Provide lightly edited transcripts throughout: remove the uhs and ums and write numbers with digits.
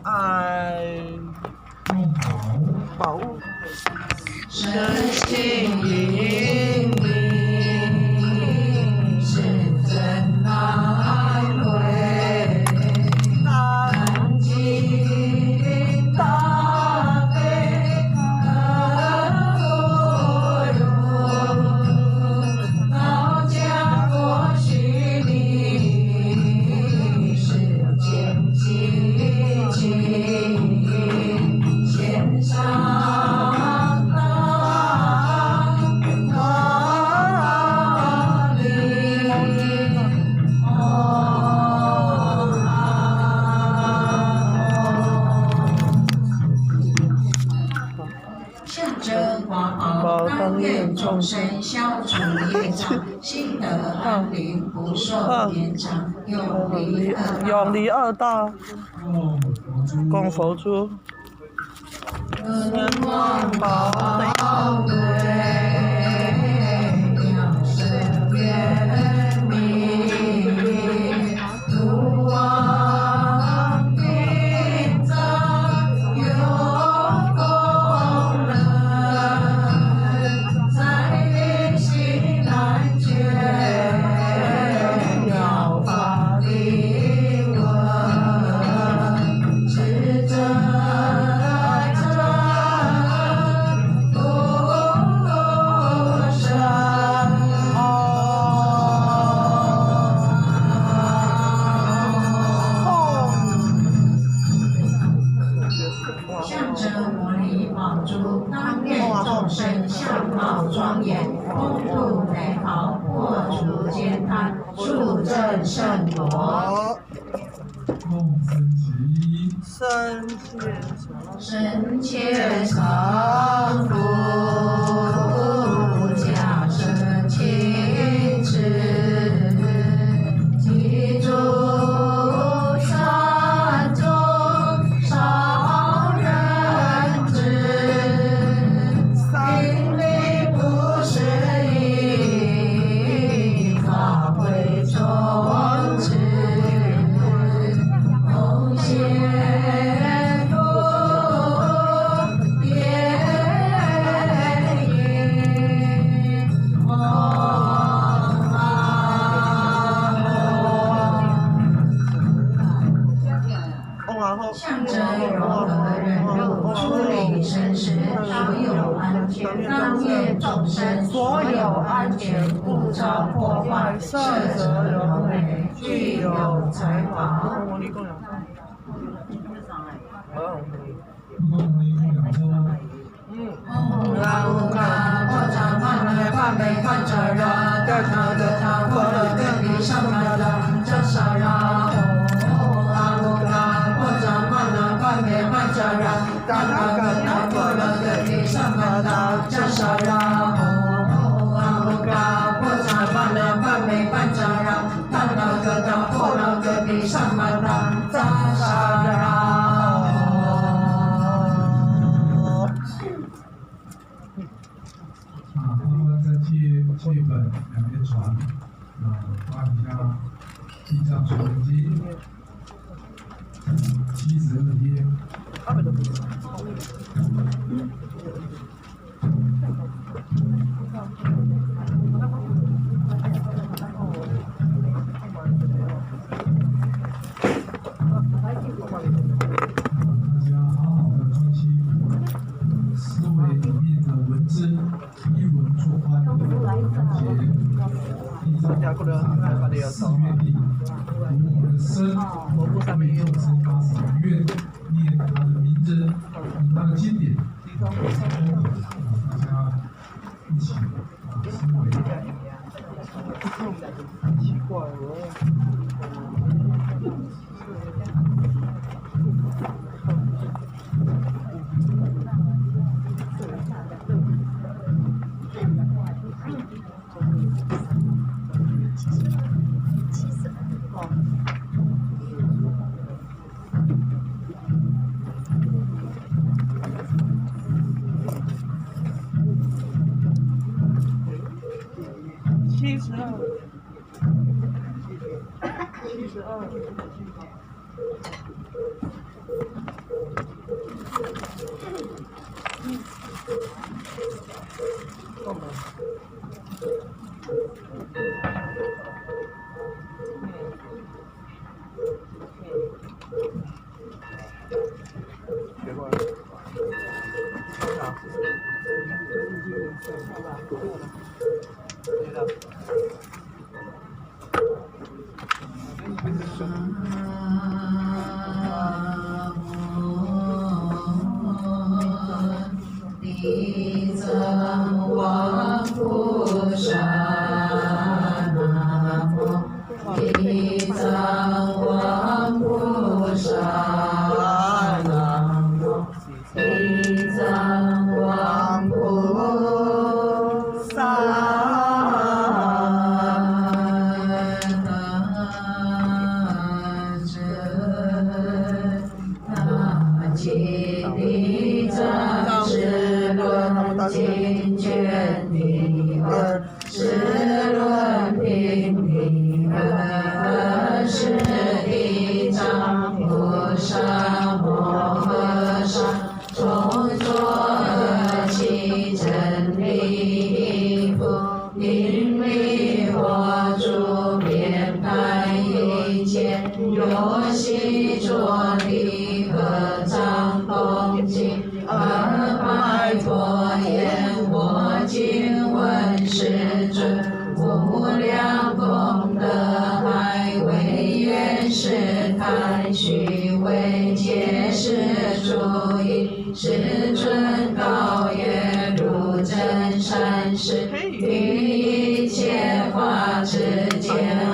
爱宝物，深信引领，是真来回，南京大悲何用，道家国虚名，世间寂静，线上。向着华宝当愿众生消除业障，心得安宁，不受延长，永离恶道，供佛珠，轮王宝对，扬声愿明，如王兵藏有功能，在内心难觉，妙法力闻，智者。向着摩尼宝珠，当愿众生相貌庄严，风度美好，破除艰难，速证圣果。深切常福，假设亲持，记住善终少人知，心里不是意，法会充实，奉献福业因，向着柔和忍辱，出离生死，所有安全，当愿众生所有安全，不遭破坏，色泽柔美，具有财宝。拉乌卡破障曼来帕美潘扎拉，德塔德塔破了德比上达达扎萨拉。拉乌卡破障曼来帕美潘扎拉，德塔德塔破了德比上达达扎萨拉。拉乌卡破障曼来帕美潘扎拉，德塔德塔破了德比上达达扎萨拉。借本两边传，发一下记账随身机，72页。大家好好的专心，思维里面的文字，一文做翻，而且依照4月底，读我的生，为众生发什么愿，念他的名字，读他的经典，大家一起思维。奇怪了。72。地藏王菩萨，南无地藏王菩萨，南无地藏王菩萨。经卷第二十论品第二是地藏菩萨摩诃萨从作其真理不因迷惑诸遍开一切有习作的合掌恭敬而拜佛言：我今闻世尊无量功德海，为愿世坛须为解释诸因。世尊告曰：汝真善士，于一切法之间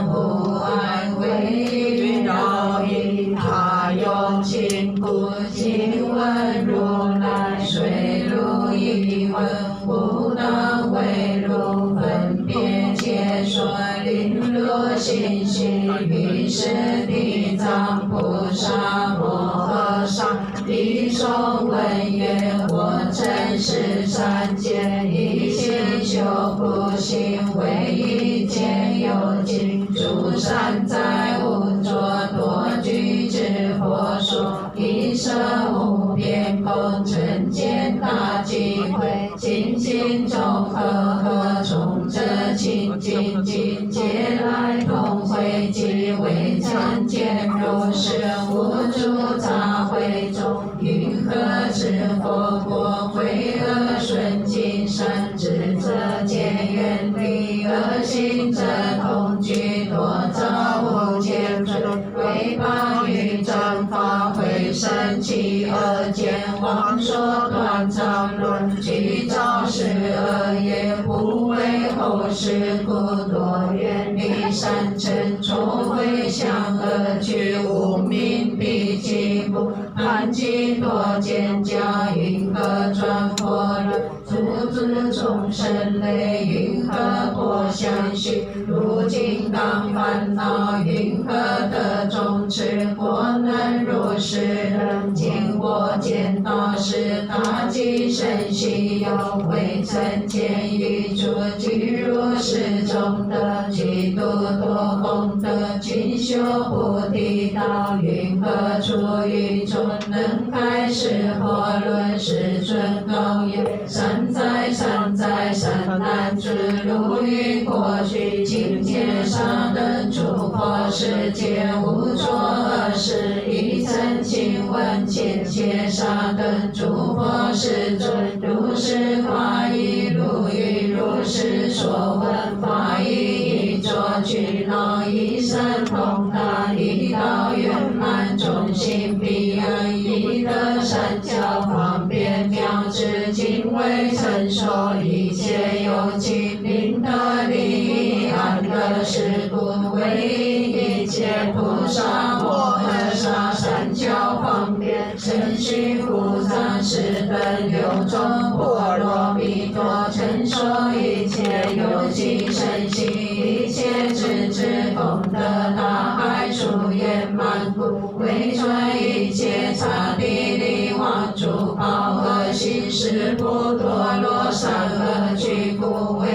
无碍，为绕因他用尽故今闻如来水陆一问，无当为汝分别解说绫罗信息。于是地藏菩萨摩诃萨礼诵闻曰：我真是善解，一心修不行，唯一见有尽，诸善哉无作多具之佛说，一舍无边空成见大机会，尽心中和众者清净境界来同会，即为常见如是无诸杂秽中，云何知佛果慧恶顺境善智者见远离恶行者同居多造无间罪，为报于正法会生其恶见，妄说断常论，具造是恶业，不为后世故，多远离善尘，除会向恶趣，无明彼其不含其多见教，云何转佛轮，诸子众生类，云何破相续，如金刚烦恼，云何得众持果能如是人见，我见到是大吉生喜有为曾见于诸具如是中德，具度多功德，勤修菩提道，云何出于中能开示佛论？世尊告曰：善哉善哉善男子，如于过去今见杀等诸佛世界无作恶事，亦曾亲闻前切杀等诸佛世尊，如是法义，如于如是说闻法义，一作具脑，一身通达，一道圆满，众心彼岸，一得善教方便妙智，今为成说一切有情，令得利益安乐是故，为一切菩萨摩诃萨善教方便甚虚复杂，是等六种波罗蜜多，成说一切有情身心，一切智智功德大海处圆满故，为转一切刹帝利王诸宝恶行识不多罗善恶趣故，为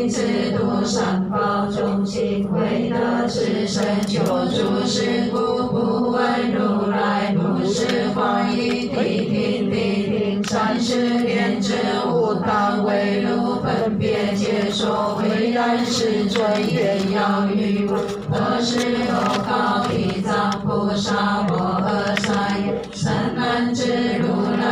因此度善报众心，为得至身救诸世故，不闻如来如是法义，谛听谛听，三十念之无当为汝分别解说，唯然世尊言要语闻，何时后告地藏菩萨摩诃萨言：善男子，如来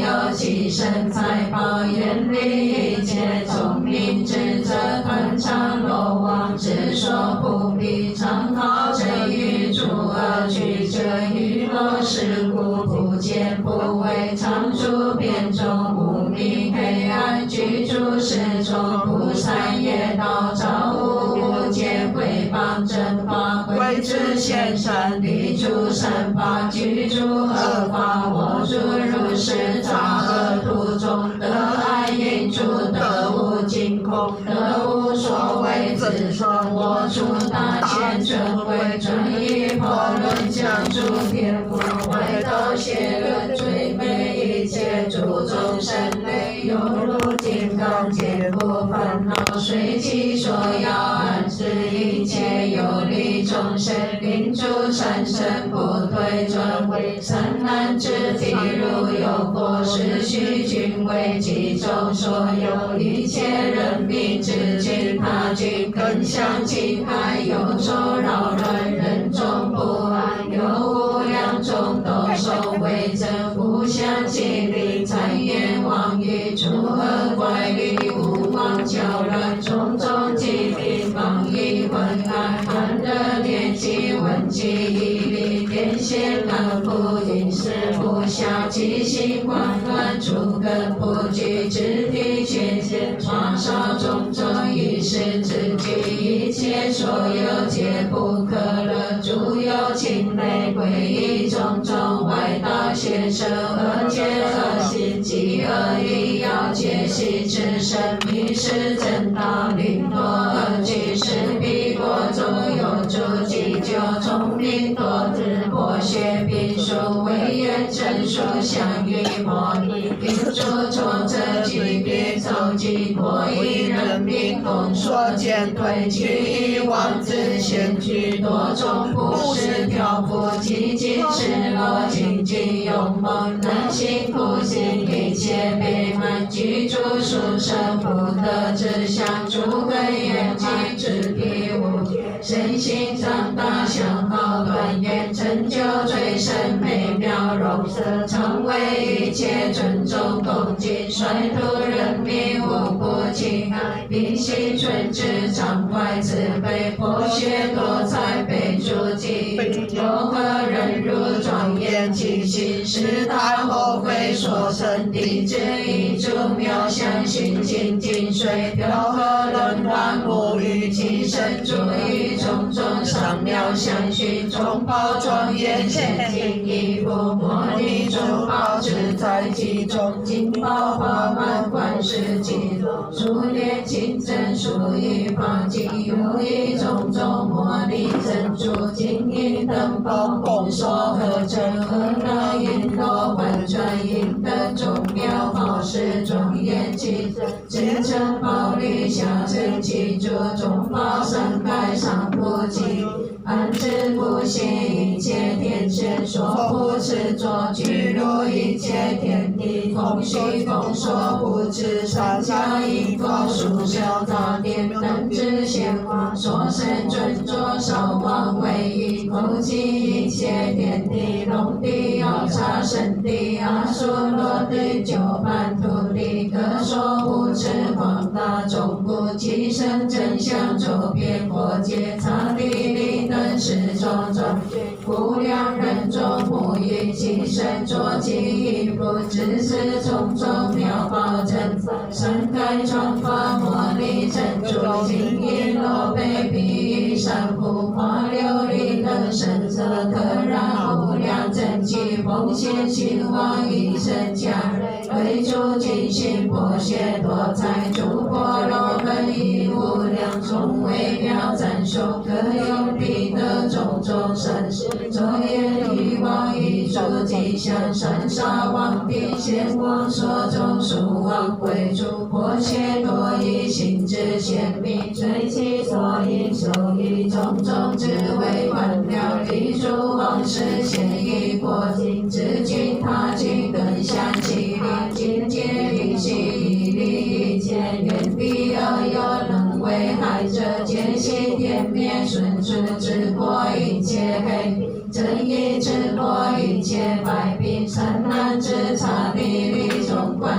有其身财宝远离一切聪明智者断肠罗网之说不必常好正与诸恶曲折与落事故不见不为常住变中无明黑暗居住始终不善业道照无无见毁谤正法归之现善地诸善法居住恶法我诸如是杂恶途中得安隐住得无惊恐得无所谓自说我诸大千尊贵转依婆论讲诸天福外道邪论最美一切诸众生类犹如金刚坚固烦恼随其所要安置一切有利众生令诸善生不退转为善男之体如有过失须均为其中所有一切人民之间他均更相侵害有愁扰乱人中不安有无量众斗受为真互相激励谗言妄语诸恶怪力无妄搅乱种种疾病妄意昏暗寒热天气温气毅力癫痫难不饮食不下气心慌乱诸根不具肢体缺陷创伤种种一时之举一切所有皆不可乐诸有情类诡异种种外道邪神恶见恶心饥恶意要戒习之身迷失正道令多恶具是彼国中有诸急救聪明多智博学并书为愿真书相与摩尼并诸挫折疾病走疾过一人民共所见退去以往之险居多种不失调伏寂静失落精进勇猛难行苦行一切悲满居住殊胜不得志向诸根缘起之体无身心长大相好端严成就最深美妙容色常为一切尊重恭敬率土人民无不敬爱并行纯智常怀慈悲博学多才备诸己有何人如庄严清心是他后悔所生地之一诸妙相寻精尽水调和轮转不与其身诸于种种上妙相寻中宝庄严现金一部摩尼珠宝只在其中金宝华满观世其中数列清真属于法经有一种种摩尼珍珠金银灯宝共所合成而那银罗环转银灯众妙宝石庄严其真至诚宝律下承其诸众宝盛开上不尽安置不息一切天神所不持作居入一切天地空虚空所不持三加一佛殊胜大殿等之显化所生尊座少王为一口气一切天地龙地药叉神地阿苏罗地九般土地各所不持广大众故其身真相周遍佛界刹地利等十种种无量人众不于其身作其一不知是种种妙宝真盛开庄法摩尼珍珠金银罗贝碧玉珊瑚花琉璃等神色可染无量真气奉献兴旺一生家为诸精心博学多才诸波罗本以无量众微妙赞颂可用彼得种种神事昼夜欲望一诸吉祥善沙王并显光所中属王贵诸博学多以心之显明随其所应受以种种智慧观了理诸王事显以过境之君他具更相其力境界理系以利一切远避而有能危害者见悉天灭顺处之过一切黑正义之过一切百病善难之刹地利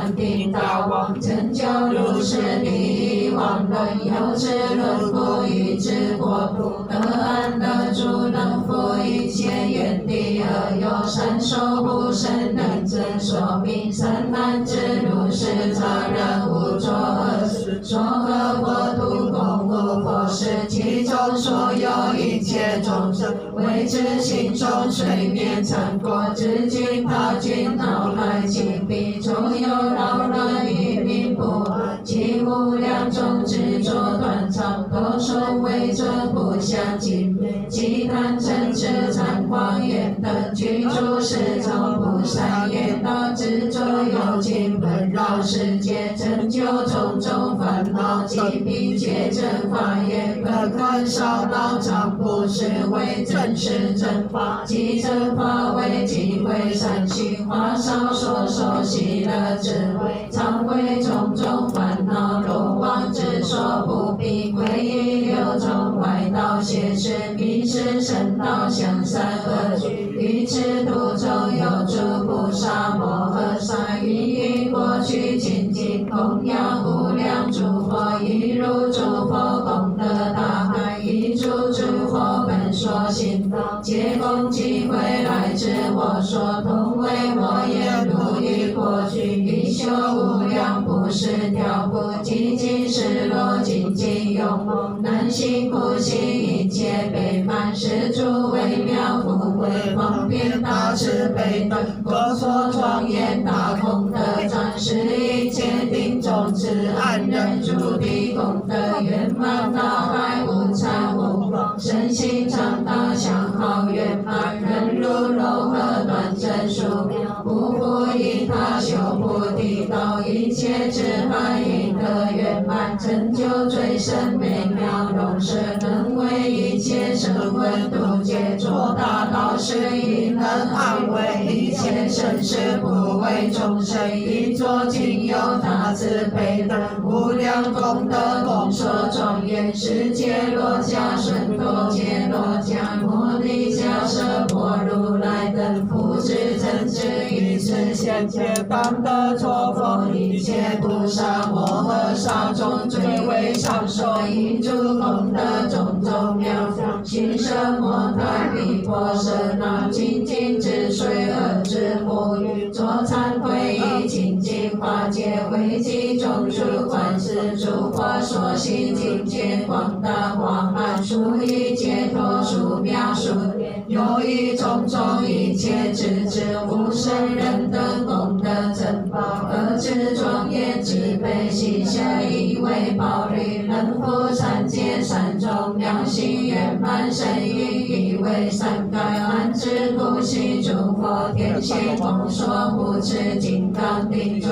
禅定大王，成就如是第一王轮，有智轮布于之国土，得安乐住能伏一切眼地而有善受护身能真说明三难之如是杂人无作恶事，说何国土空无佛事，其中所有一切众生，为之心中睡眠禅果，至今他君脑海情彼中有扰乱于民不安，其无量种执着断肠，多受为尊不相近，其贪嗔痴残狂眼等居住世中不善业道执着有情纷扰世界，成就种种烦恼疾病皆正法业，本观少道常不是为正是正法，即正法为即会善行化少所受喜乐智慧，常为种种烦恼罗网之所不必皈依六种外道邪事迷失神道向善恶趣，于此途中有诸菩萨摩诃萨云云过去精进供养无量诸佛，一如诸佛功德大海，一诸诸佛本所行道，皆共集会来至我所同为我言如于过去一修无量不是调伏，寂静失落精进勇猛，难行苦行一切悲满，是诸微妙福慧方便大慈悲等，各所庄严大功德展示一切定种子安忍诸地功德圆满，大海无参无妄，身心常大相好圆满，人如柔和端正殊妙，不复依他修菩提道，一切智海应得圆满，成就最深美妙容摄，能为一切生闻度解脱大道是亦能安慰一切生死，不为众生一作尽有大慈悲等无量功德共说庄严，世界罗迦顺陀揭罗迦摩尼迦舍婆如来等福智真智于此现前当得作佛，一切菩萨摩诃萨中最为上说一诸功德种种妙法，心舍摩他毗婆舍那清净之水而之沐浴，作忏悔以清净化解秽迹种诸观世诸佛所行境界广大广汉殊一解脱殊妙殊典，有一种种一切智智无生人等功德珍宝，而智庄严智悲喜舍以为宝律，能复三界三种妙行圆满神语以为三盖安置故悉诸佛天心同所护持金刚定准，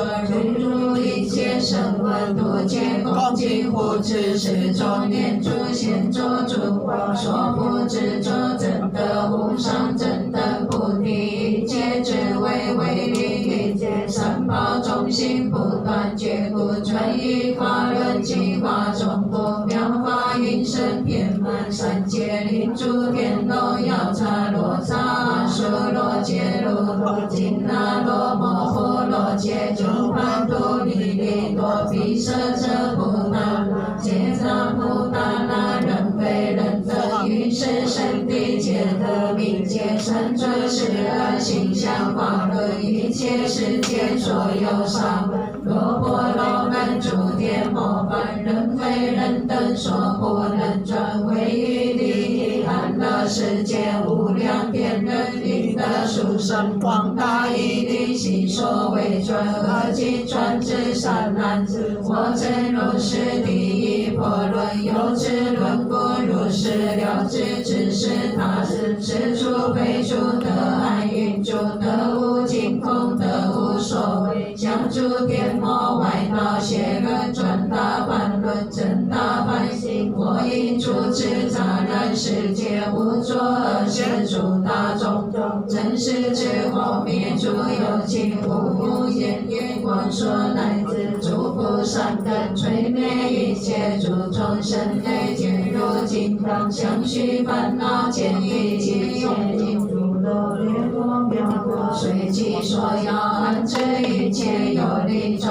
如一切声闻度皆恭敬护持十种念珠现诸诸佛所护持者真德无上真等菩提，一切智慧为利，一切三宝中心不断觉故专于法轮计划中不妙法音声遍满三界灵珠天龙药叉罗刹阿修罗揭罗罗金那罗摩诃罗揭九盘陀利利多毗舍遮菩那那揭扎菩那那人非人等于是圣地皆得名皆生尊是而形象法论一切世界所有沙门罗婆罗门诸天魔梵人非人等所不能转为于利益安乐世界无量天人应得殊胜广大义利心所为转而今转至善男子我真如是第一婆论有智论故如是了知只是他是是处非处得安云处得无尽空得无所谓将诸天魔外道邪论转大梵论真大梵行我应处之杂然世界无作恶事诸大种种真实之后灭诸有情无言语光说乃至诸菩萨等摧灭一切诸众生类见如金刚相续烦恼见一切尽诸乐略多妙果随其所要安置一切有利众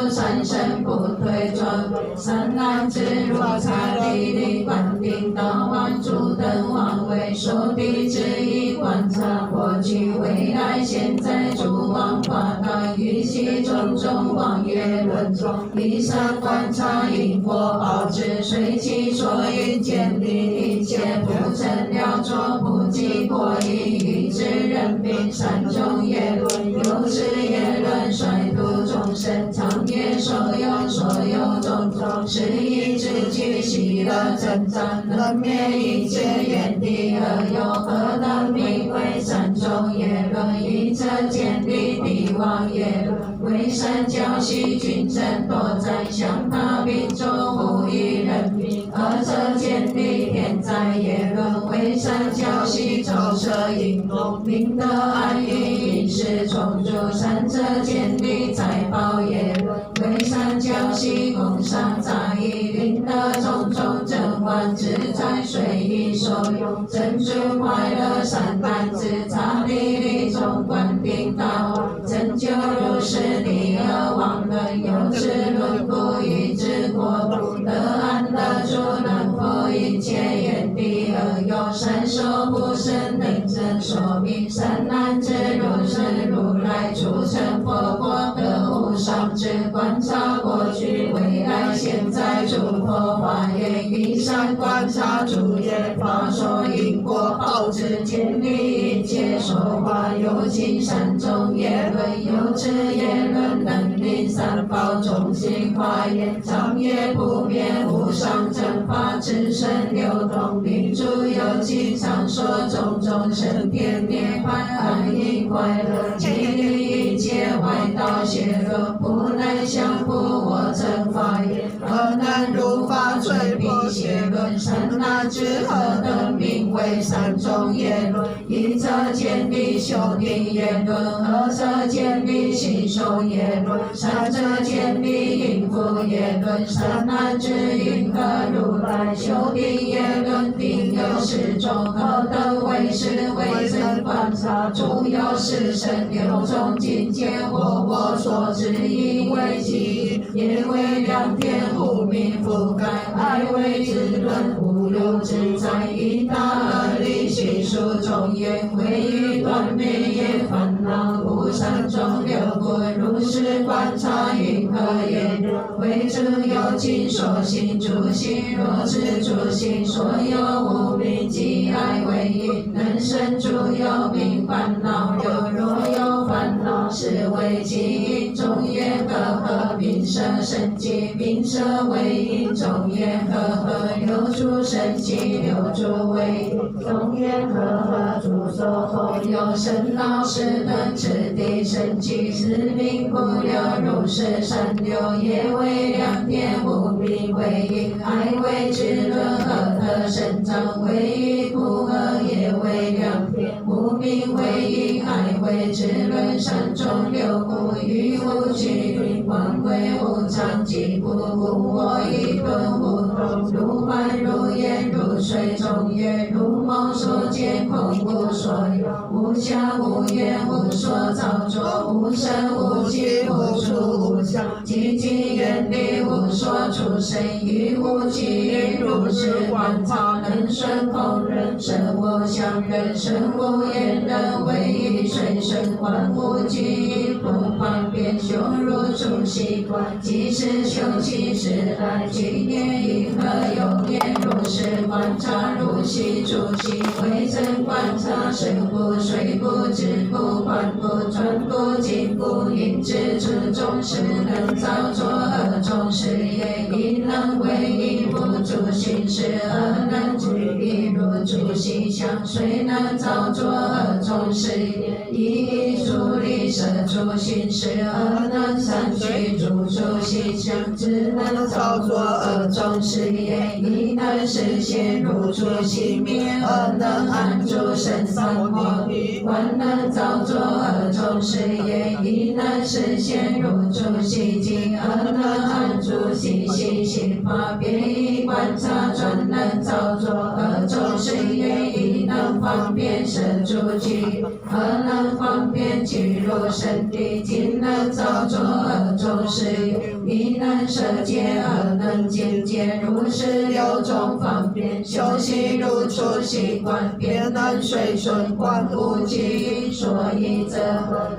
三身不退转，三男子如刹地利观顶道王主灯王为说地之意，观察过去未来现在诸王法道于其种种王业论中，以上观察因果报之，随其所因建立一切不成了作不及过因，与之人品善终业论，有之业论率度众生，常业所有所有种种，是以之具喜乐增长，能灭一切缘地而有何等名为善终业论？以这建立帝王业论，为善教习君臣多在向他民众无一人民；而这建立天灾业论，为善教习周舍应农民的安逸饮食充足；善者建立财宝业论，为善教习工商杂役领的种种正万自在随意所用，珍珠快乐善男子察地利中观顶道王，拯救如是第二王论，有之论故于之国度，得安得住能否一切缘地而有善说不生能真说明，善男子如是如来出成佛国得无上智，观察过去未来现在诸佛法言，以善观察诸业法说因果报之，建立一切说法，有其善终业论，有之业论能令三宝中心化言，常业不灭无上正法之身流动，并诸有其常说种种生天涅槃安逸快乐，其余一切外道邪论，不能降伏我正法言，而能如法摧彼邪论。善男子何等名为善终业论？一则建立修定业论，二则建立信受业论，三则建立应付业论。善男子云何如来修定业论？定有十种，何等为是？为真观察诸有十身六种境界，我所知以为己，也为良天无明覆盖，爱为之论无有自在，一大而立叙述中言，为于断灭业烦恼无上中流故，如是观察云何言？为诸有情所行诸行，若知诸行所有无明及爱为因，能生诸有明烦恼流，若有烦恼是为其因，众业和并舍生起，并舍为因，众业和流出生起，流出为因，众业和诸所后有生老死等次第生起，是名不流如是善流，业为良天无明为因，爱为之论何得生长，为于故恶业为良天，无明为因，爱为之论善中流故，于无趣观归无常，即不故我一顿无动，如幻如烟如水中月，如梦所见空无所有，无相无缘无所造作，无生无起无处无相，寂静远离无所出生，于无起因如是观察，能顺空人生无相人生无言人，为于随身观无记忆不方便修如出习观，即是修其时来去年因何有年如是观察，如习出习为真观察，生不水不知不观不转不进不因之处中是能造作恶众事业，亦能为因不住心事，而能具一如住习相，虽能造作恶众事业，亦助力舍住心事，而能善去住住习相，只能造作恶众事业，亦能实现入住心灭，而能安住身三摩地，观能造作恶众事业，亦能实现入住习境，而能安住心心法，便以观察专能造作恶众事业，亦能方便舍住己，而能方便去入身体，今能造作恶众中是有，一能摄界，二能见界，如是六种方便，修习如初习观，便能随顺观无极，所以则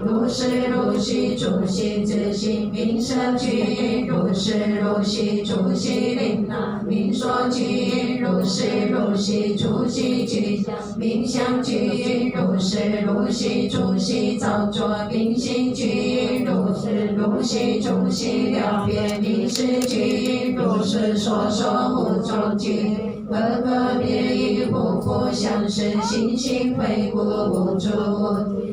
如是如习诸习自性，名色具因，如是如习诸习令那，名所具因，如是如习诸习具相，名相具因，如是如习诸习造作，名行具因，如是如习诸习了别，名识具因，如是所说无中具因。各个别异互不相识，心性非故无主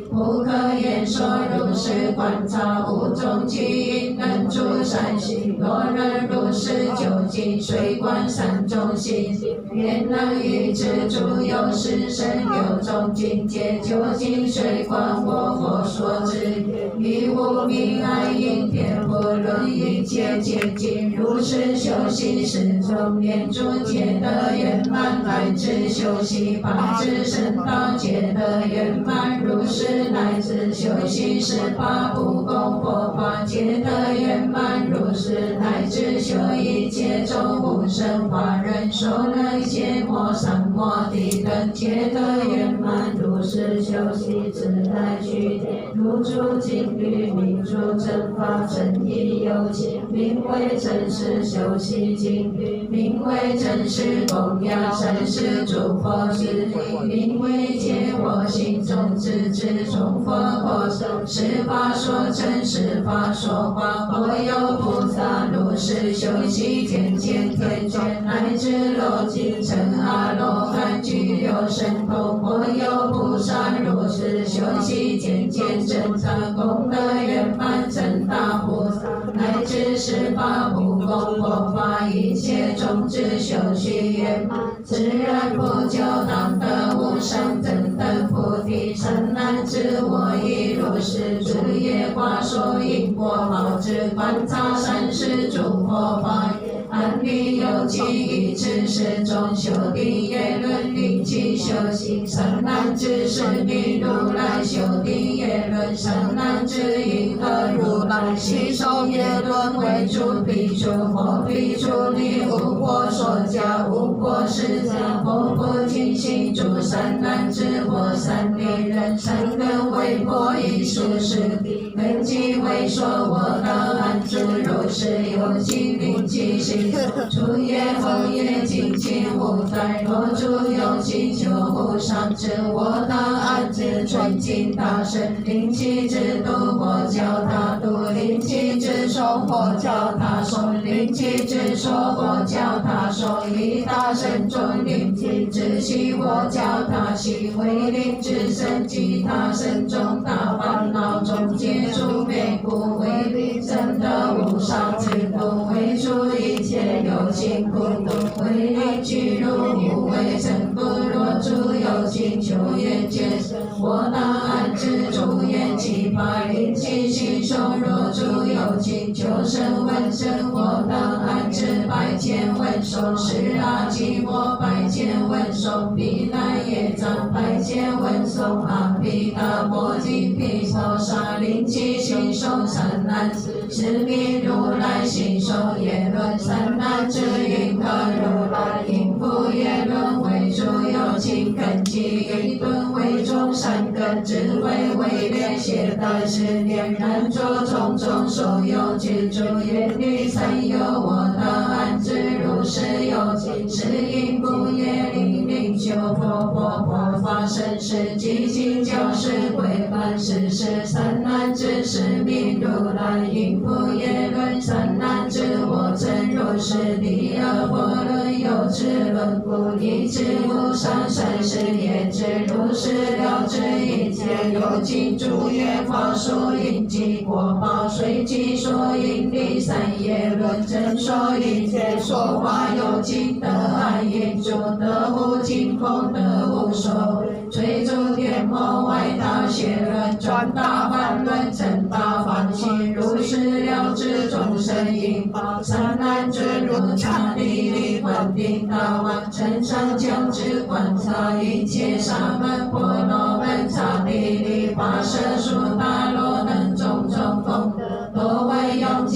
不可言说，如是观察无中具因，能住善行。若人如是究竟，随观三种心，便能于知诸有是生有种境界，究竟随观我所知，于无明爱因偏不论一切界境，如是修习十种念诸皆得圆满，乃至修习八支圣道皆得圆满，如是乃至修习18不共佛法皆得圆满，如是乃至修一切众无生法忍受能羯摩三摩地等皆得圆满，如是修习自在具如诸经律名诸正法真义有情，名为真实修习经律，名为真实供养三世诸佛之力，名为解我心中之智，从佛果生十法所成，十法所化，或有菩萨如是修习渐渐天权，乃至罗经成阿罗汉具有神通，或有菩萨如是修习渐渐增长功德圆满，成大菩萨，乃至18不共佛法一切种子修习圆满，自然不久当得无上正等菩提，善男子我亦如是诸业化所因果报之观察三世诸佛法业，安利有记以此世中修定业论令其修行，善男子是名如来修定业论，善男子因何如来吸收业论为主彼诸佛彼诸力无过所教无过施教，佛不尽心诸善男子或善利人，善根为破以殊实地，根基为说我得安住，如是有情令其行，诸业后业精进无在，若诸有情求无上智，我得安置纯净大神，令其知度或教他度，令其知说或教他说，令其知说或教他说，以大神中令其知悉或教他悉，为令至身及他身中大烦恼中皆诸灭故，为令真得无上智度，为除一切有情苦度，为令具入无为真不若诸有情求愿见身，我当安置诸愿其法，令其心受若诸有情求生闻声，我当安置百千闻诵，是阿基摩百千闻诵，毗难业障百千闻诵，阿毗达摩经毗婆沙，令其心受善男子，是名如来心受业论，善男子因何如来应复业论为诸有情根基，一顿为众善根智慧为炼邪德是念然着种种所有之诸愿力三有，我得安置如是有情，是因不业令令修佛法身是寂静教是规范是善男子是名如来应复业论，善男子我真如是第二佛论有智论故，一智无上善是业智，如是了知一切有情诸业法所因及果报，随其所因力三业论，真说一切说法有情得安因住，得无尽空，得无所谓，摧诸天魔外道邪论，转大梵论，真大梵行，如是了知众生因报，善男子如刹地利观定大王，真上求知观察一切沙门婆罗门刹地利法舍数大罗等种种功德，多为用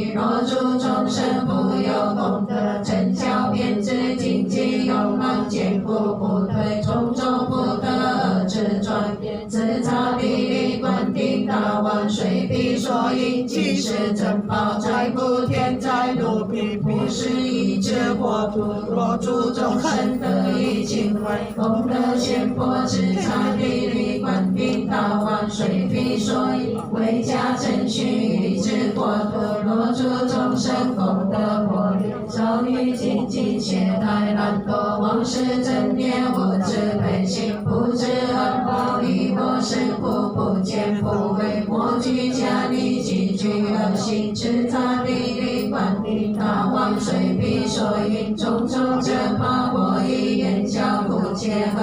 以若诸众生复有功德，正教遍知精进，勇猛坚固不退，种种不得而知转变，自他比例观定大王水彼所应，即是珍宝在普天在路频不是一切国土，若诸众生得以敬畏，功德先佛自他比例观定大王水彼所应，为家正须一之国土，若诸众生功德破裂，少于精进懈怠懒惰，往事正念无知悲心，不知恩报亦或是苦不见不为，莫居家里积聚恶行，自他比例观定大王水彼所应，种种珍宝我以言教不结合，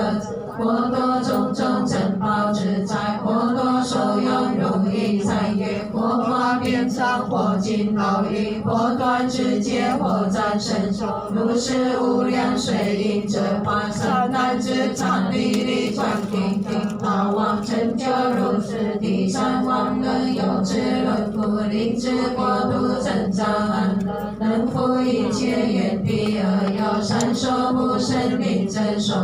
或多种种珍宝之财，或多受用如意财业，或花遍长，或尽劳役，或断指节，或战身手，如是无量水印者化三难之常比例观定定大王成就如是第三王能有之轮故令之国土增长安乐，能覆一切愿地而有三所不生令真所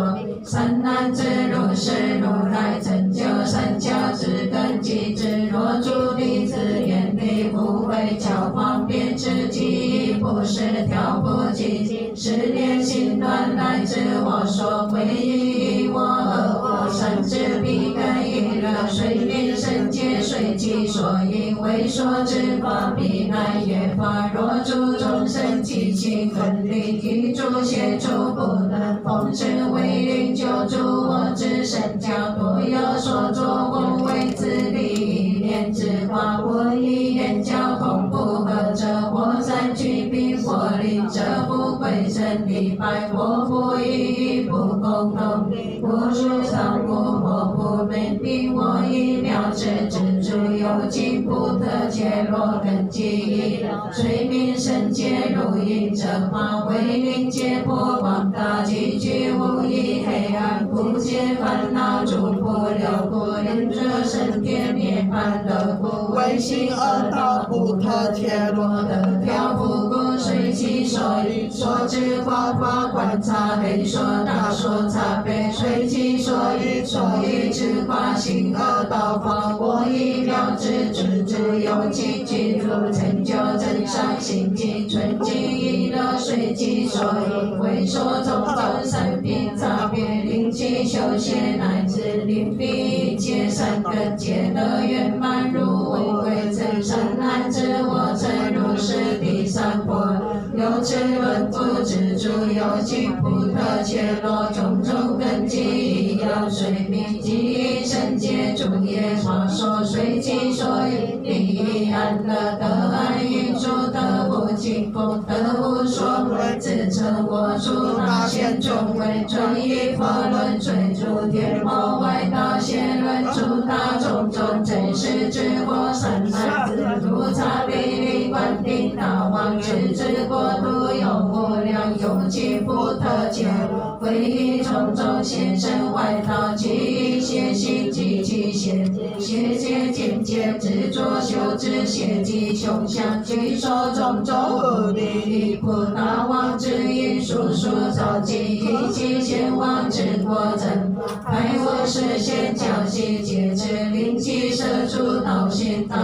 三难之如是如来成就三教之根基之，若诸弟子愿力不会教方便之机亦不是调不寂静，是念心断乃至我所归依我而我三智彼根亦乐水面生界水其所应为说之法彼乃乐法，若诸众生其其分离具诸协助不能奉持为令救助我之身教多有所作功为自利一念之法，或以言教同不合者，或三聚并或令者不归真礼拜，或不一不共同或是上故或不美并我以妙智之主有尽不特切若根基一水面生界如影者法，为令界破广大积聚无一黑暗，不解烦恼诸不留故，令者生天涅槃乐故，为行恶道不特切若得调伏故，随其所应所知法法观察黑说大说茶杯，随其所应所依之法行恶道法，我以妙智之主有其具足成就真上心经纯净意乐，随其所应为说种种三品差别，令其修学乃至令彼一切善根皆得圆满入为真善乃至我成如是第三波，有智论故之主有尽不特切落种种根基一样水明即以圣界诸业华说，随其所应第一安乐得安隐住得无尽风得无所谓，自称我主大显众为尊以佛论追诸天魔外道显论诸大种种真实之火三难自如差比例观定大王智之国土有无量有尽不特切，归依种种现身外道及一切心及其邪界境界执着修之邪及凶相具说种种无力普大王之因数数造及一切贤王之国真开我实现教习戒之令其舍诸道心道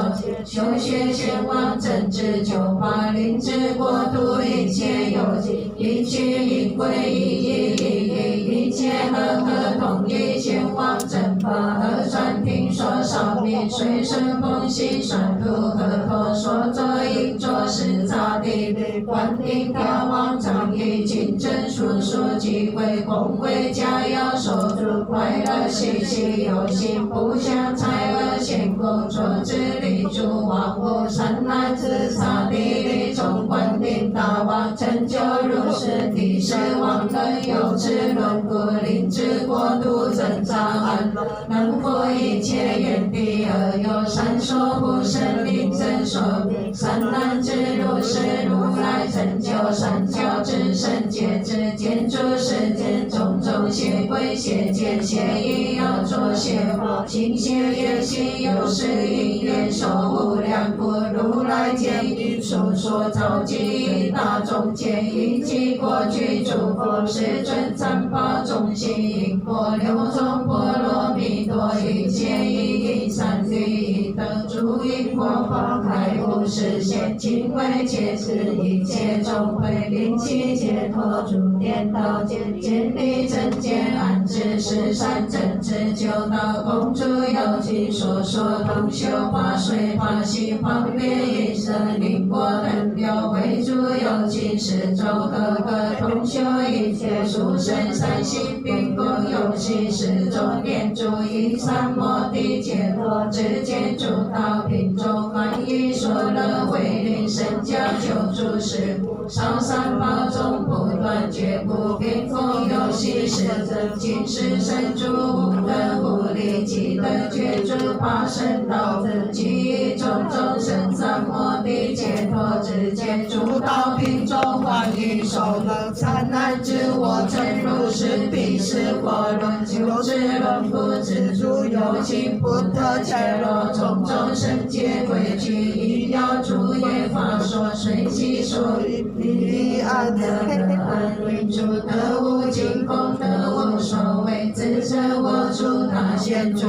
修学贤王真知九法令之国土一切有尽一切一归一切和同一贤王真法而专听说少命随顺风行传途和同说作应作是杂地观定大王仗义勤政述说即为恭维家要守住快乐喜喜有心不相财恶显工作之力诸王物善男子差地理中观定大王成就如是第十王能有智论故令之国土增长安乐，能覆一切愿地而有三所不生令真所三难之如是如来成就三教之圣洁之建筑世间种种邪归邪见邪意要作邪魔行邪业心有是因缘受无量故如来见一述说召集大众皆以及过去诸佛世尊三宝众心因果六种波罗蜜多一切一三律一等诸因果法开悟实现尽为切实一切众会令其解脱诸颠倒见见力正见安知识善正知九道公主有其所说同修法水法行方便一生灵果等流为诸有其十周各个同修一切殊胜善行并共有其十种念诸以三摩地解脱之间诸道品种翻译说了为令神教救助事故上三宝中不断绝不并共有其十增进士神诸无等无力即得觉诸法身道自己种种生三摩地解脱之间诸道品种翻译说了三难知我真如是彼是佛论求知论不知诸有情不得切落种种生界规矩一要诸业法说随其所以安得安因诸得无尽空得无所谓自证我诸大贤中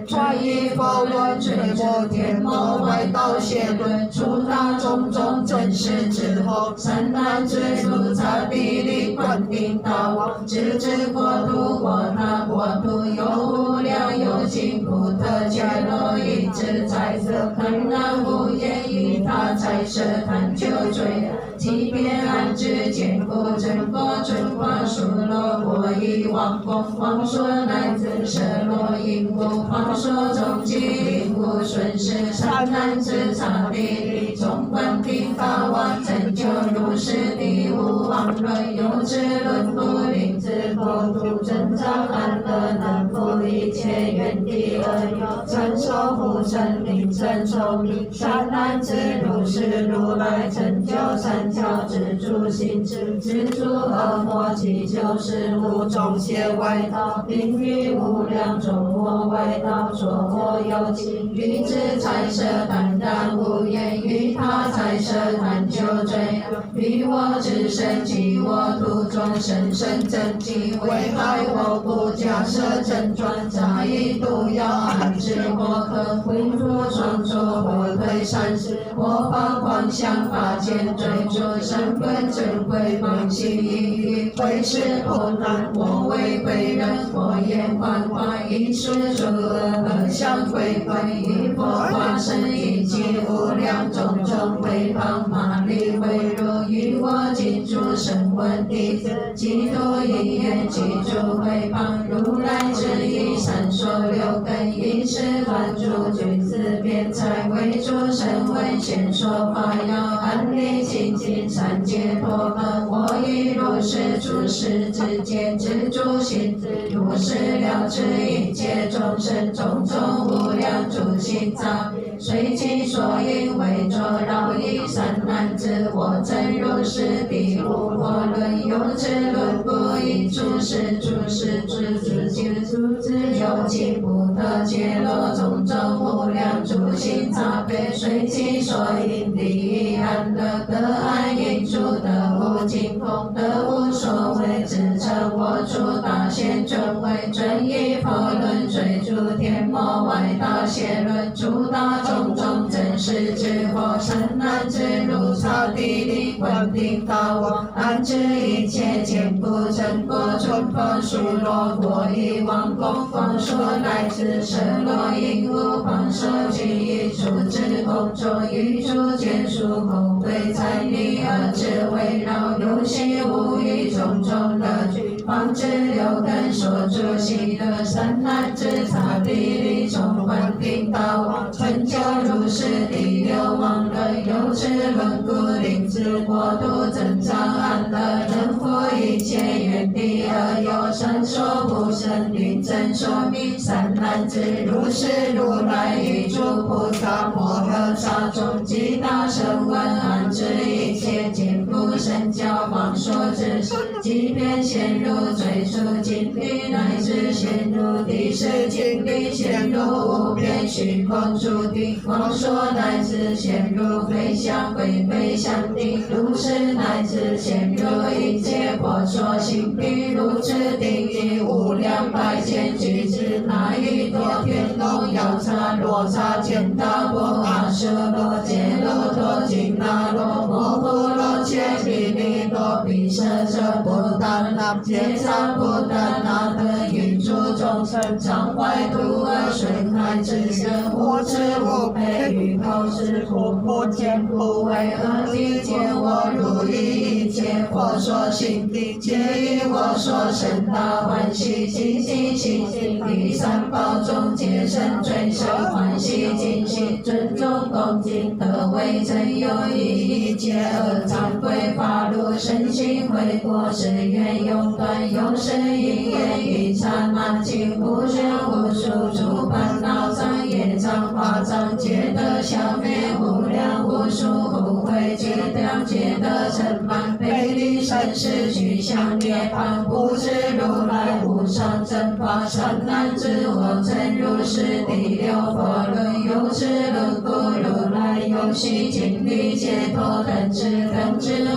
传译佛论垂摩天魔外道邪论诸大种种真实之后三难之路刹地利观定大王直至国土国他国土有无量有尽不得解落一直在色看难无言以他在舍贪求罪即便安知见故真佛真法殊罗国以王公方说乃至舍罗因无方说中即因无顺势善难之刹地利中观定大王成就如是地无妄论有智论不令之佛土真常安乐能复一切愿地而有成守护神灵真聪明善难之如是如来成就三教之诸行之知诸恶魔其就是无众邪外道并于无量众魔外道作恶有情于之财舍坦然无言于他财舍坦求罪于我之身及我土中生生真机危害我不假设真传诈以毒药安置我可毁作创作或推善事或放狂想法见罪诸身本真贵放弃一语会是破难我为贵人我言幻化一世诸恶相回归一佛化身以及无量种种回谤马力为如于我尽诸声闻弟子嫉妒一言记住回谤如来之意闪烁六根一时断诸句子辩才为诸声闻先说法要安利清净善解脱分我以如是诸世之间之诸行之如是了知一切众生种种无量诸行障随其所因为作扰以善难知我真如是彼无佛论有智论不以诸世诸世之境诸之有情不得解落种种无量诸行杂非随其所因利益安乐得安因诸得无尽空得无所谓自称我诸大贤尊为尊依佛论追诸天魔外道邪论诸大种种真实之佛善难之路刹地利观定大王安置一切见不真果春风殊罗国以王公方说乃至舍罗因无方说具以诸之公众于诸见属后会财力而知围绕有形无一种种乐具方知六根所住喜乐善难之刹地利中观定大王成就如是第六王论有智论故令之国土增长安乐人复一切愿地而有善说不生令真说明善难之如是如来与诸菩萨摩诃萨众及大声闻安置一切见不身教方说之事，即便陷入最初境地，乃至陷入第十境地，陷入无边虚空诸地，光说乃至陷入非想非非想地，如是乃至陷入一切佛说行地，如此定义无量百千俱胝那依多天龙药叉罗刹见大波阿舍罗揭罗多紧那罗摩诃罗切毗利多毗舍舍不达那揭萨不达那等运诸众生常怀度而水海之身无智无佩于口是苦不见不为恶地见我如意一切佛说行地皆以我说甚大欢喜尽心信心第三宝中皆生最生欢喜尽心尊重恭敬得为真有一切恶忏悔法路身心悔过誓愿永断永世因缘一刹那尽无限无数诸烦恼障业障法障皆得消灭无量无数无悔皆得皆得成满非离生死俱向涅槃不知如来无上正法善男子我曾如是第六佛论有智论故如来有须经历解脱等智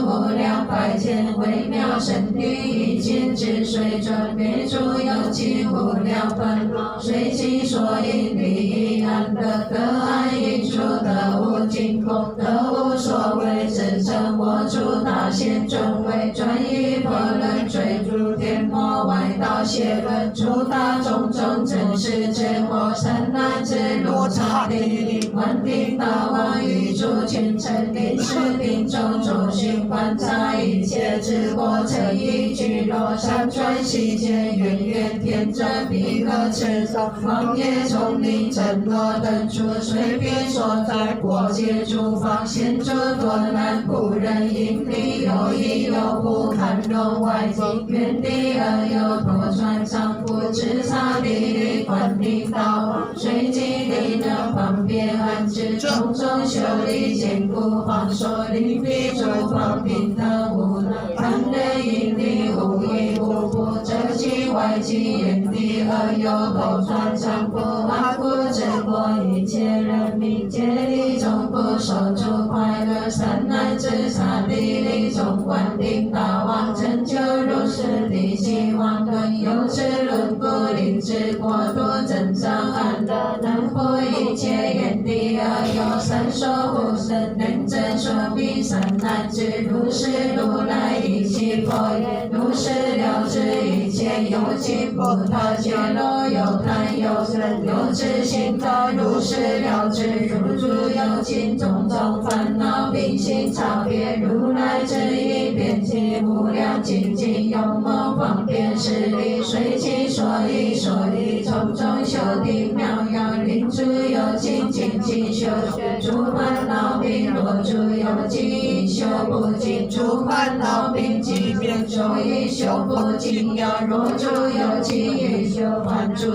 无量百千微妙神力一切之水准灭诸有情无量烦恼随其所因利益安得得安因处得无尽空得无所谓自称我诸大贤尊为专一佛论追逐天魔外道邪论诸大种种真实之魔善男子如刹地利观定大王宇宙群尘定识定种种循环察一切之过成一具罗山川溪涧远远天真彼河池上荒野丛林震落等处随便所在过界诸方现诸多难故人因地有意有不堪容外境远地而有多传常不知刹地利观定大王随即力能方便安置种种修理坚固方所灵必诸方平等无难堪人因地无依无不遮其外境远地而有多传常不安不知过一切人民皆力中不受诸快乐善男子刹地利中观定大王成就如是地希望顿有智论故令知过度增长安乐能破一切眼地而有三说护身能真说明善男子如是如来一切佛言如是了知一切有情不他揭露有贪有嗔有痴心道如是了知如诸有情种种烦恼并行差别如来之意遍其无量精进有梦方便势力随其所依种种修定妙药令诸有情精进修学诸烦恼并若诸有情亦修不尽诸烦恼并即便所以修不尽要若诸有情欲修还诸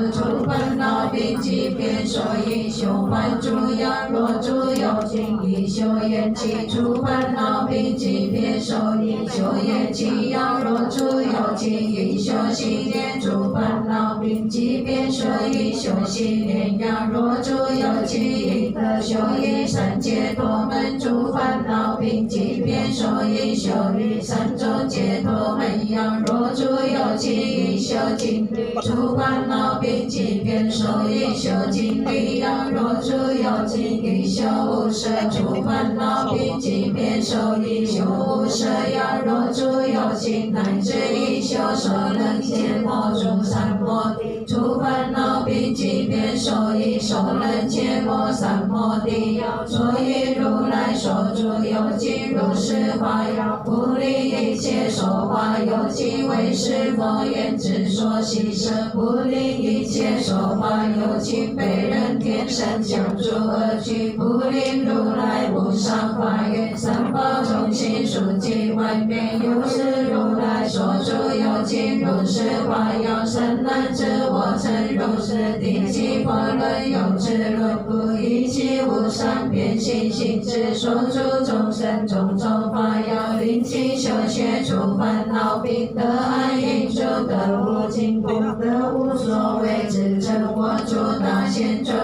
烦恼并即便所以修还诸要若诸有情亦修厌弃诸烦恼并即便所以修厌弃要若诸有情亦修习念诸烦恼并即便所以修习念要若诸有情亦得修一三解脱门诸烦恼并即便所以修一三种解脱门要若诸有情亦修尽诸烦恼并即便所以修尽力要若诸有情亦修无舍诸烦恼并即便所以修无舍要若诸有情乃至亦修所能解脱诸三摩地诸烦恼并即便所以所能解脱三摩地要所以如来所著有经如是法要不离一切说法有经为是佛言之所悉舍不离一切说法有经被人天生相助而去不离如来无上法愿三宝中心数记外面有是如来所著有尽如是化有生难知我成如是地气波轮有智轮不一切无上遍行行智所诸众生种种法有灵气修学除烦恼病得安隐住得无尽功德无所谓支撑我诸大贤众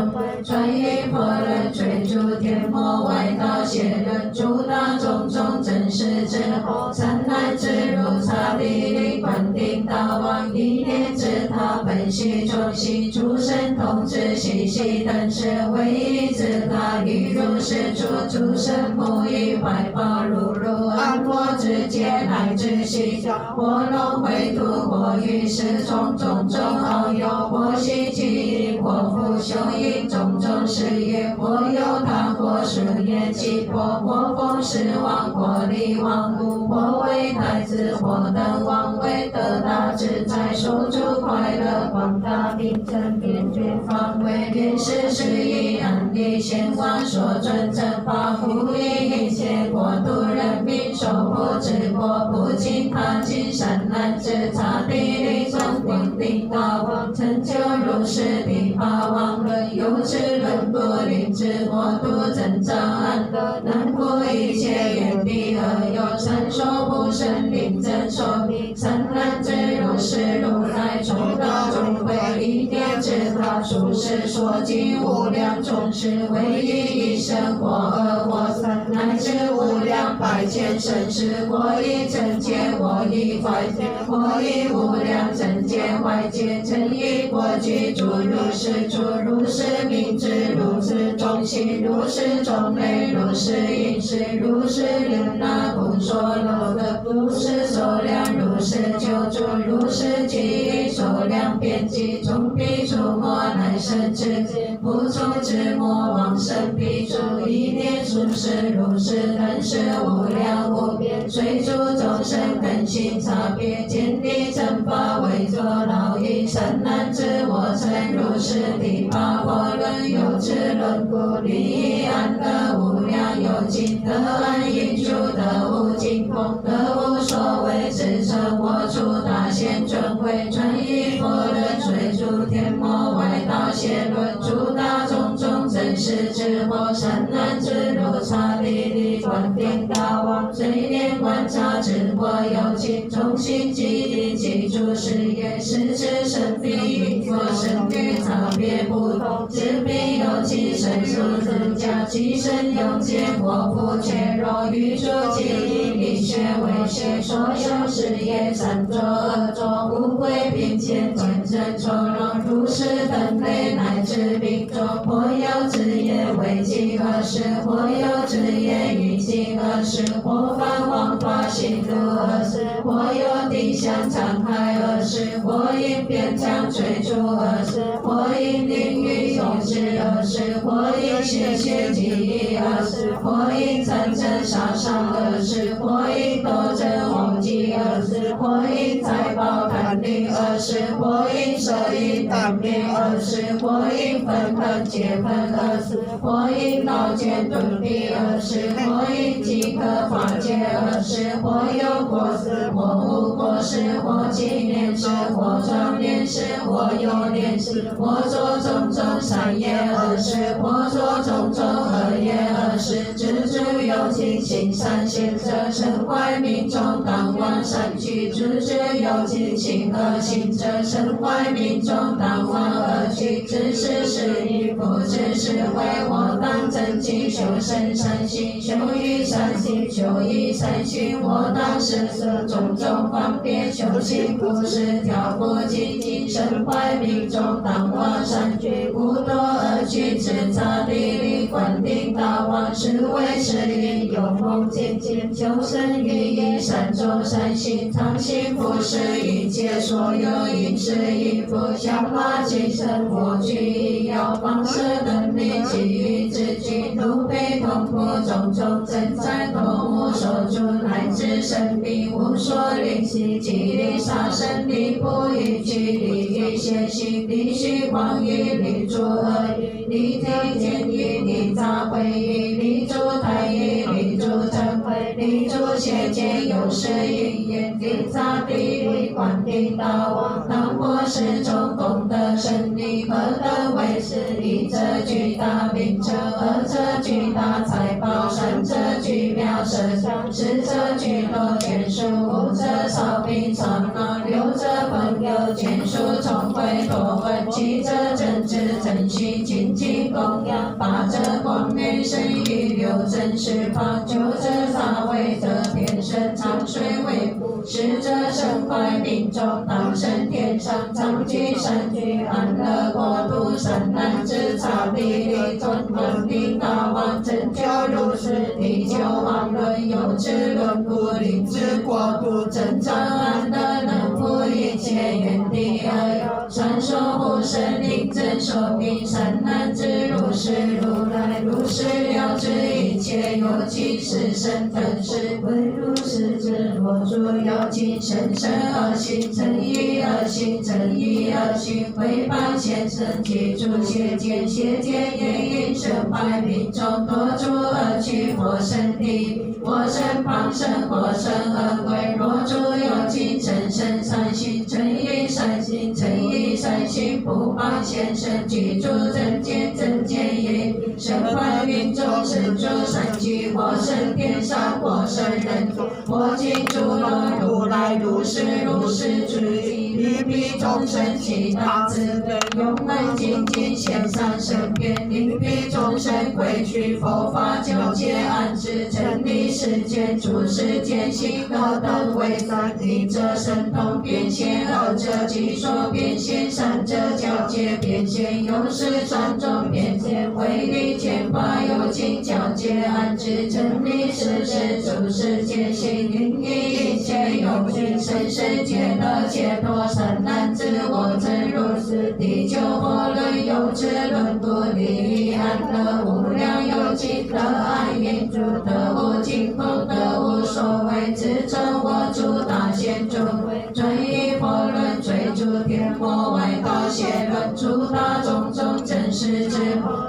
传音佛人追逐天魔外道邪人诸大种种真实之后三难之如刹帝利观顶大王一念之他本须众悉诸神同知悉悉等是唯一之他于如是处诸神母以怀抱如如安国之界乃至悉火龙回土火雨石种种种好友火悉其因火复修因种种事业火有他火树叶气火火风师王火力王无火为太子火灯王为得大自在手足快乐广大名称遍觉方位遍识是以安利贤王所尊正法护以一切国度人民守护之国不尽他尽善男之刹帝利中顶顶大王成就如是第八王轮有智轮不灵之国度增长安乐难不一切愿地而有三说不生灵真说明三难之如是如来中道中会一念之他殊世所尽无量众生唯一一生或二或三乃至无量百千生世或一真界或一坏界或一无量真界坏界真一国居住如是住如是名之如是中心如是种类如是饮食如是莲那不说漏的如是数量如是救助如是记忆数量遍及中必出没乃生之界不出之魔往生必出一念出世如是等是无量无边随诸众生根性差别见地正法为作劳役善男知我成如是第八火轮有智轮故利益安乐无量有尽得安隐住得无尽功德无所谓支撑我诸大贤尊贵传依佛轮随诸天魔外道邪论诸大种种真实之后善男知如刹帝利观顶大王随念观察之火有尽中心记忆记住事业是之神必与佛神与差别不同知必有其身数增加其身用结果不切若宇宙记忆理学为学所有事业善作恶作无归并且见证从容如是等类乃至并作或有职业为其恶事或有职业与其恶事或犯王法行度恶事或有地相残害恶事或因边疆追逐恶事或因领域有志恶事或因邪学记忆恶事或因战争杀伤恶事或因斗争忘记恶事或因财宝贪利恶事或因舍因贪恋恶事或因愤恨结愤恶事或因刀剑钝利恶事或因饥渴法界恶事或有过失或无过失或纪念事或壮念事或有念事或作种种善业恶事或作种种恶业恶事知足有情行善行者身怀命中当往善去知足有情行恶行者身怀命中当往恶去知识是以不知识为我当真经修身善行修于善行修以善行我当施设种种方便修行不是挑不精进身怀命中当往善去无多恶趣之刹帝利观顶大王是为是因有梦渐渐求生于一善作善行常行不是一切所有因是因不相化其身佛具亦要放射能力其余之具都被通过种种正在头目手足乃至生命无所灵犀即力杀生力不与去力与邪行力虚妄语力诸恶语力听见语力杂秽语力诸台语力诸正慧力诸邪见有是因缘，地藏地利观地大王，当波是众功德胜利，何等为是？一者具大名者，二者具大财宝，三者具妙色相，四者具多见数，五者少病常恼，六者朋友见数重会多闻，七者正知正心精进供养，八者光明神语，六正十方，九者大为者天生长水为父，十者身怀命中当生天上，常居善居安乐国度，善男子刹地利尊观地大王，拯救如是地球王轮，有智轮故灵智国度，真正安乐能伏一切愿地而有，善守护神灵真说明，善男子如是如来如是了知一切有情是生等是为如是智若诸有情生生恶行成一恶行成一恶行违反现身记住邪见邪见言因生坏命中多诸恶趣火生地火生旁生火生恶鬼若诸有情生生善行成一善行成一善行不放现身记住正见正见言生坏命中生诸善趣火生天上火生人火尽诸罗如来如是如是知意于彼众生其大慈悲永门精进现上身边令彼众生归去佛法教戒安置真理世间诸世间行何等为三一者神通变现二者即说变现三者教戒变现有十三种变现为力前法有情教戒安置真理世事诸世间行令一切有情生世界的解脱善男子我真如是地球火轮有智轮故利益安乐无量有情得安愿主得无尽空得无所谓自称我主大贤众转依佛轮追逐天魔外道邪论诸大种种真实之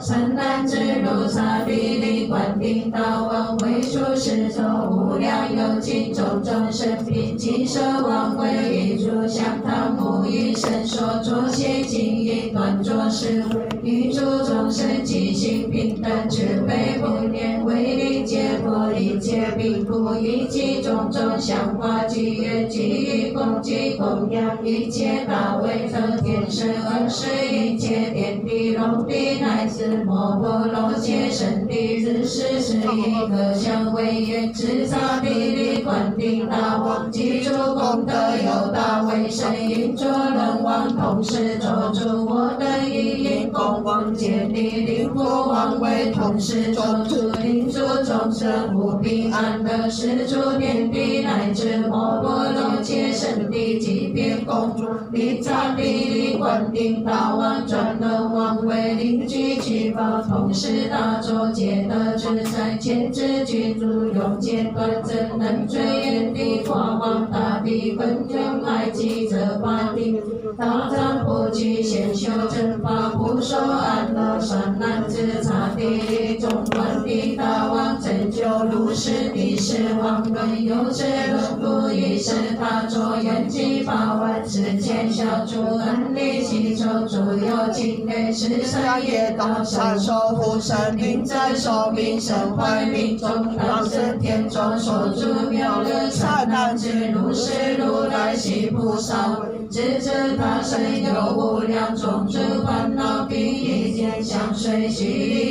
善男子如刹地利观地大王为数十咒无量有情种种生品即舍王为一诸相当无一生说作邪经一断作是与诸众生即行平等慈悲不念为力解脱一切病苦一切种种想法即愿即欲供给供养一切大为者天生而是一切天地龙地乃至摩诃罗伽神地日世是一个相为愿自刹地利观地大王记住功德有大为神因作人王同时做主我等一因供王界地灵佛王为同时做主灵诸众生无比安乐是诸天地乃至摩诃罗伽神地即便公主地藏地利观地大王转轮王为灵居其宝同时大作皆得自在千之居住永劫断真能追愿地华王大地本愿爱积则法地大藏普济显修正法普受安乐善男子刹地利中观地大王拯救如是地是王轮有智轮故一是他作愿记八万世千小诸恩利其中诸有情类是善业道善守护神明在寿命身怀命中当生天中守住妙乐善男子如是如来悉菩萨知知他身有无量种子烦恼并一见相随须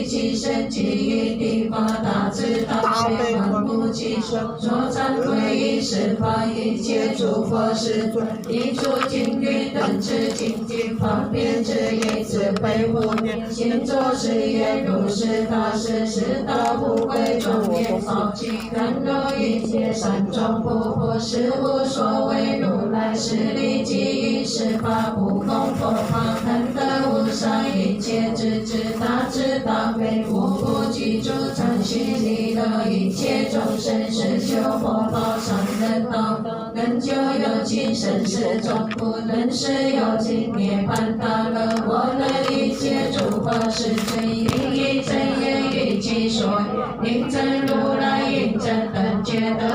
臾其身即于地法大智大悲观不其生所忏悔一十法一切诸佛世尊一诸经律等持精进方便之一慈悲护念现作誓愿如是大事是大不会庄严少其甘露一切善众不惑是无所谓如来是力即于是法不空佛法难得无上一切智智大智大悲无不具足常心利乐一切众生是求佛法上人道能救有情生死中不能使有情涅槃大乐我能一切诸佛世尊应以真言语其说应真如来应真等觉得